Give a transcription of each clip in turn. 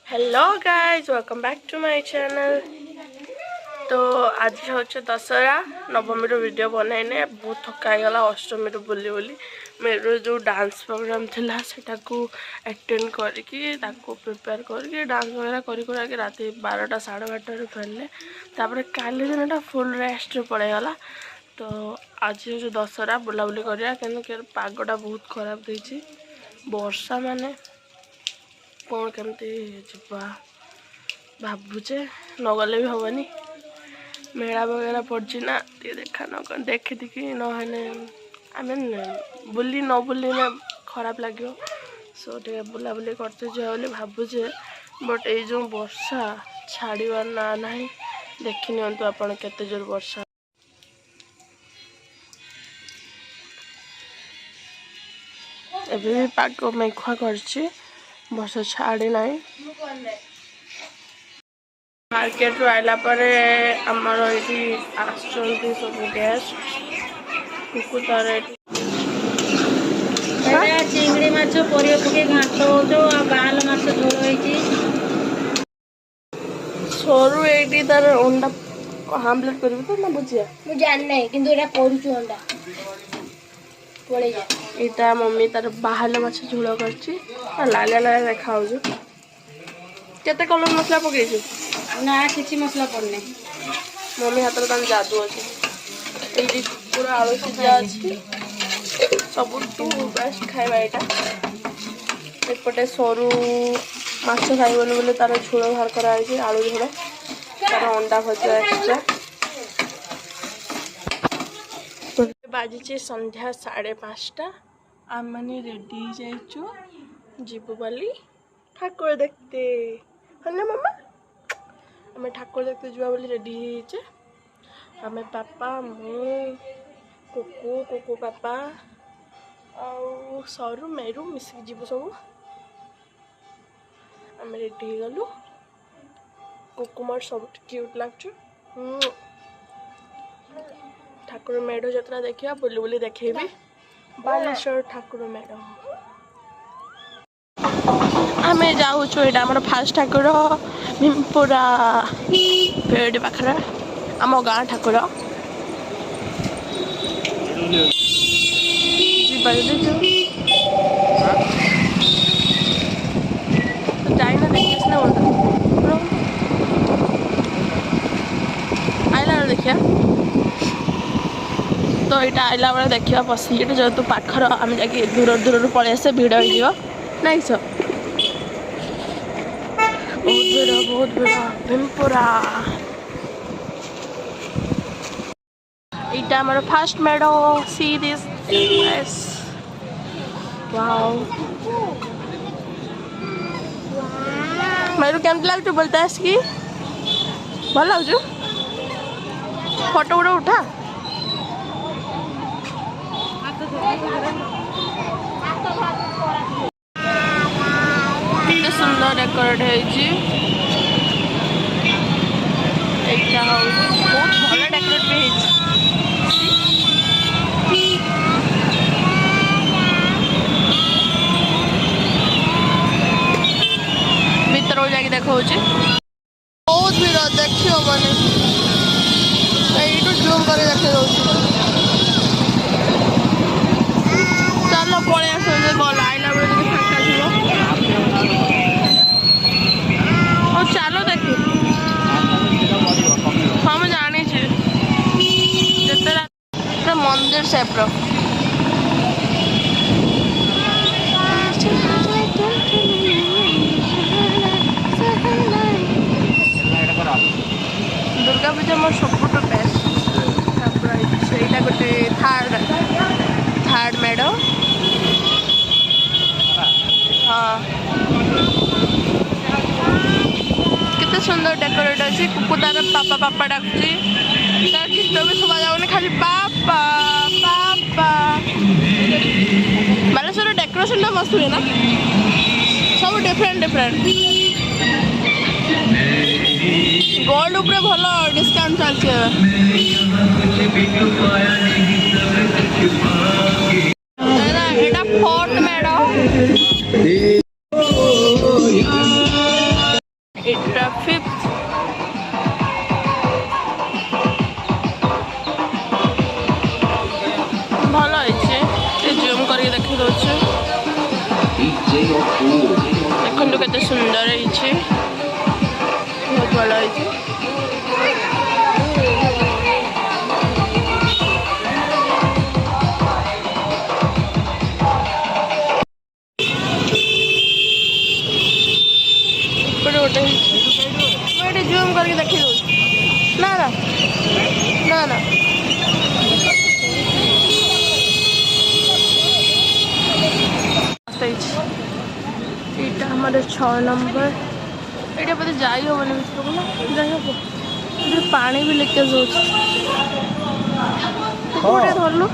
Hello guys welcome back to my channel. तो आज हूँ दशहरा नवमी वीडियो बनैने बहुत थका गला अष्टमी बुली बुली मेरे जो डांस प्रोग्राम थिला सेटा को अटेंड करके प्रिपेयर करके डांस वगैरह कर राति 12टा 12:30 फेरले तापर काली दिन फुल रेस्ट पड़ेगला। तो आज हूँ दशहरा बुलाबुली करा कि पागटा बहुत खराब देती वर्षा माने कौन केमती जीवा भावुचे नगले भी हेनी मेला वगैरह पड़ी ना देखा न देखी देखी नहले आम बुली न बुली ना खराब लगे सो टे बुलाबुली करते जाए भावुचे बट ये जो वर्षा छाड़बार ना ना देखी नियंतु आपण केते जोर वर्षा एबे भी पाग मेघुआ करछि वर्षा छाड़ी ना। मार्केट रू आइला परे हमर एठी आछंती सब गेस्ट कुकुतार चिंगड़ी माछ परिया पके घाट हो जो बाल माछ झोल होईची सोरू एठी तार अंडा हामलेट करबी तो ना बुझिया मु जान नै किंतु एटा करूछु अंडा पळे जा एटा मम्मी तार बाहल माछ झोल करछि लाल लाल देखा हो केते कलर मसला पकेछु ना किछि मसला पड़ने मम्मी हाथ में जादू अच्छे ये पूरा आलू सीझा अच्छी सब बेस्ट खाଇବା एटा एपटे सरू माछ खाइबनी बोले तार झोल बाहर कराई आलू झोल तार अंडा भजा एक्स्ट्रा। बाजी संध्या 5:30 आम मैंने रेडी जाइचु जीवु बोली ठाकुर देखते है ना मम्मा आम ठाकुर देखते जा रेडी होचे आम पापा मु कुकु कुकु पापा आउ सरू मेरू मिसिक जीव सब आम रेडी हो गलु कुकु मोर सब क्यूट लगचु ठाकुर मेढ़ जतरा देखा बुली बुली देखेबी बालेश्वर ठाकुर मेढ़ आम जाऊँ यहाँ फास्ट ठाकुर भीमपुरा पेड़ पाखरा आम गाँ ठाकुर जाइना देखिए आइला देखिया तो यहाँ आइला बेले देखा बसिक जेहतु पाखर आम जा दूर दूर पलि आसे भिड़ हो नाई सब बहुत भीड़ भीमपुरा यहाँ आम फास्ट मेढ़ सी दिस वाओ मेरू केमती लगुच बोलते आसिकी भल लगुच फोटो गुड़ा उठा केते सुंदर डेकोरेट है बहुत भल डेकोरेट भी है भीतर जाकि देखा बहुत भीड़ देखी हेनी यू जूम कर देखी चलो पलि आस गल आइला बेले फाँका थी चलो देखी हाँ मुझे जानी जिते मंदिर सेप दुर्गा पूजा मोर सब बेस्ट से गोटे थार्ड मेढ़ हाँ केते सुंदर डेकोरेट अच्छी कुकु तार पापा पापा डाकुची तार गीत भी सुबह जाऊनी खाली पापा पापा बालेश्वर डेकोरेशन मस्त हुए ना सब डिफरेंट डिफरेंट गोल्ड उपरे भल डिस्काउंट चलती फोर्थ मेढ़ ଏଇଟା 5th। ଭଲ ହେଇଛି, ଟିକେ ଜୁମ୍ କରିକି ଦେଖି ଦେଉଛି। ଦେଖନ୍ତୁ କେତେ ସୁନ୍ଦର ହେଇଛି, ବହୁତ ଭଲ ହେଇଛି। ଗୋଟେ ହେଇଛି, ମୁଁ ଏଠି ଜୁମ୍ କରିକି ଦେଖି ଦେଉଛି। ନା ନା ନା ନା এইটা আমাদের 6 নম্বর। এটা বোধ যাই হবনি ভিতরକୁ না, যাই হব। ଏଠି ପାଣି ବି ଲିକେଜ୍ ହଉଛି। କୋଉଠି ଧରିଲୁ?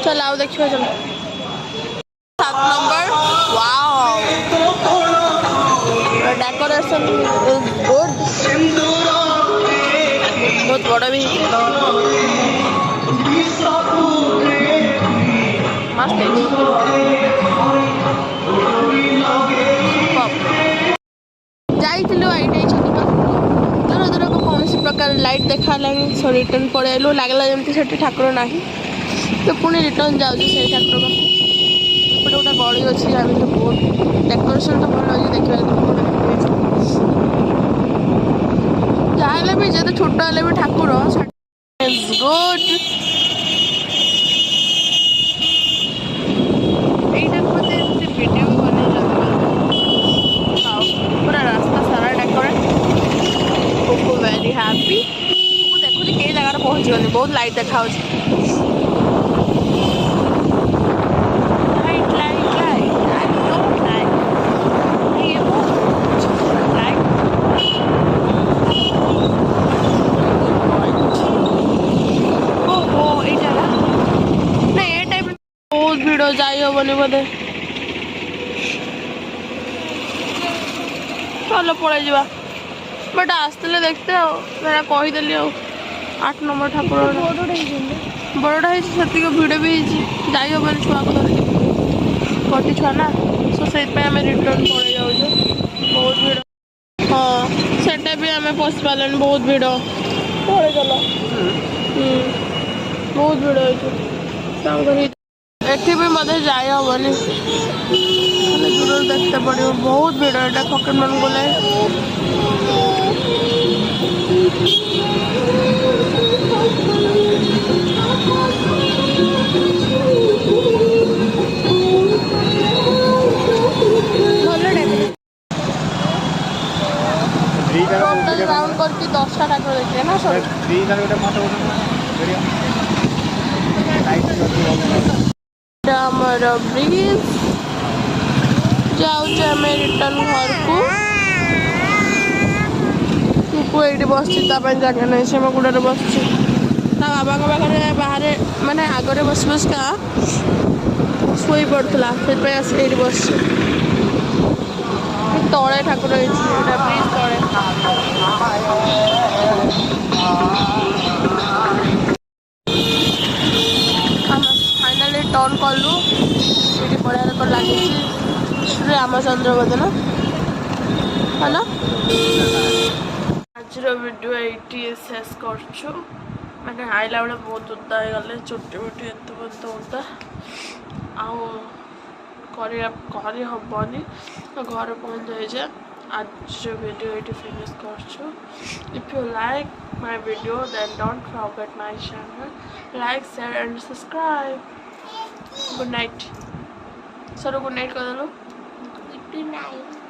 चल आओ देखिए, चलो 7 number. Wow, decoration is good, बहुत बड़ा भी मस्त है। ଯାଇଥିଲୁ ଆଇଟି ଛତିବା ଦୂର ଦୂରକୁ କୌଣସି ପ୍ରକାର ଲାଇଟ୍ ଦେଖାହେଲାନି, ସो ରିଟର୍ନ ପଳେଇ ଆଇଲୁ। ଲାଗିଲା ଯେମିତି ସେଠି ଠାକୁର ନାହିଁ, ତ ପୁଣି ରିଟର୍ନ ଯାଉଛି ସେଇ ଠାକୁର ପାଖକୁ। ଏପଟେ ଗୋଟେ ଗଳି ଅଛି, ଆ ଭିତରେ ବହୁତ ଡେକୋରେସନ୍ ତ ଭଲ ଅଛି, ଦେଖିବାକୁ ଯାହା ହେଲେ ବି ଯେତେ ଛୋଟ ହେଲେ ବି ଠାକୁର ଗୁଡ୍। ଏଇଟାକୁ ମୋତେ ଏମିତି ଭିଡ଼ିଓ ବନେଇଛନ୍ତି, ଆଉ ପୁରା ରାସ୍ତା ସାରା ଡେକୋରେଟ୍। Very happy. ମୁଁ ଦେଖୁଛି କେହି ଜାଗାରେ ପହଞ୍ଚିବନି, ବହୁତ ଲାଇଟ୍ ଦେଖାଯାଉଛି। ଭିଡ଼ ଯାଇ ହବନି ବୋଧେ, ଚାଲ ପଳେଇ ଯିବା। ବଟ୍ ଆସିଥିଲେ ଦେଖତେ ଆଉ, ସେଟା କହିଦେଲି ଆଉ। 8 ନମ୍ବର ଠାକୁର ବଡ଼ଟା ହେଇଛି, ସେତିକି ଭିଡ଼ ବି ହେଇଛି, ଯାଇ ହବନି ଛୁଆକୁ ଧରିକି, ଗୋଟେ ଛୁଆ ନା, ସୋ ସେଇଥିପାଇଁ ଆମେ ରିଟର୍ନ ପଳେଇ ଯାଉଛୁ। ବହୁତ ଭିଡ଼, ହଁ ସେଟା ବି ଆମେ ପଶି ପାରିଲୁନି, ବହୁତ ଭିଡ଼। ପଳେଇ ଗଲ, ବହୁତ ଭିଡ଼ ହେଇଛି। ଏଠି ବି ମଧ୍ୟ ଯାଇ ହବନି, ଖାଲି ଦୂରରୁ ଦେଖତେ ପଡ଼ିବ, ବହୁତ ଭିଡ଼। ଏଇଟା ଫକୀର ମୋହନ ଗଲେ ଟୋଟାଲ ରାଉଣ୍ଡ କରିକି 10ଟା ଠାକୁର ଦେଖିବେ ନା ସବୁ। ଆମର ବ୍ରିଜ ଯାଉଛୁ ଆମେ ରିଟର୍ନ ଘରକୁ। ମୁଁ ଏଇଠି ବସିଛି, ତା ପାଇଁ ଜାଗା ନାହିଁ, ସେ ମୋ ଗୋଡ଼ରେ ବସିଛି। ତା ବାବାଙ୍କ ପାଖରେ ବାହାରେ ମାନେ ଆଗରେ ବସି ବସିକା ଶୋଇ ପଡ଼ୁଥିଲା, ସେଥିପାଇଁ ଆସି ଏଇଠି ବସିଛି। ତଳେ ଠାକୁର ହେଇଛି, ଏଇଟା ବ୍ରିଜ ତଳେ। ଆମେ ଫାଇନାଲି ଟର୍ନ କଲୁ, ଏଇଠି ବଢ଼ିଆ ରେକର୍ଡ ଲାଗିଛି। ଶ୍ରୀ ରାମଚନ୍ଦ୍ର ବୋଧେ ନା ହେଲା। ଆଜିର ଭିଡ଼ିଓ ଏଇଠି ଶେଷ କରୁଛୁ। ମାନେ ଆଇଲା ବେଳେ ବହୁତ ଓଦା ହେଇଗଲେ, ଚୁଟି ବୁଟି ଏତେ ବହୁତ ଓଦା, ଆଉ କରି ହବନି, ଘରେ ପହଞ୍ଚିଯାଇଛେ। ଆଜିର ଭିଡ଼ିଓ ଏଇଠି ଫିନିଶ କରୁଛୁ। If you like my video then don't forget my channel, like share and subscribe. Good night. Sir good night କହିଦେଲୁ। Good night.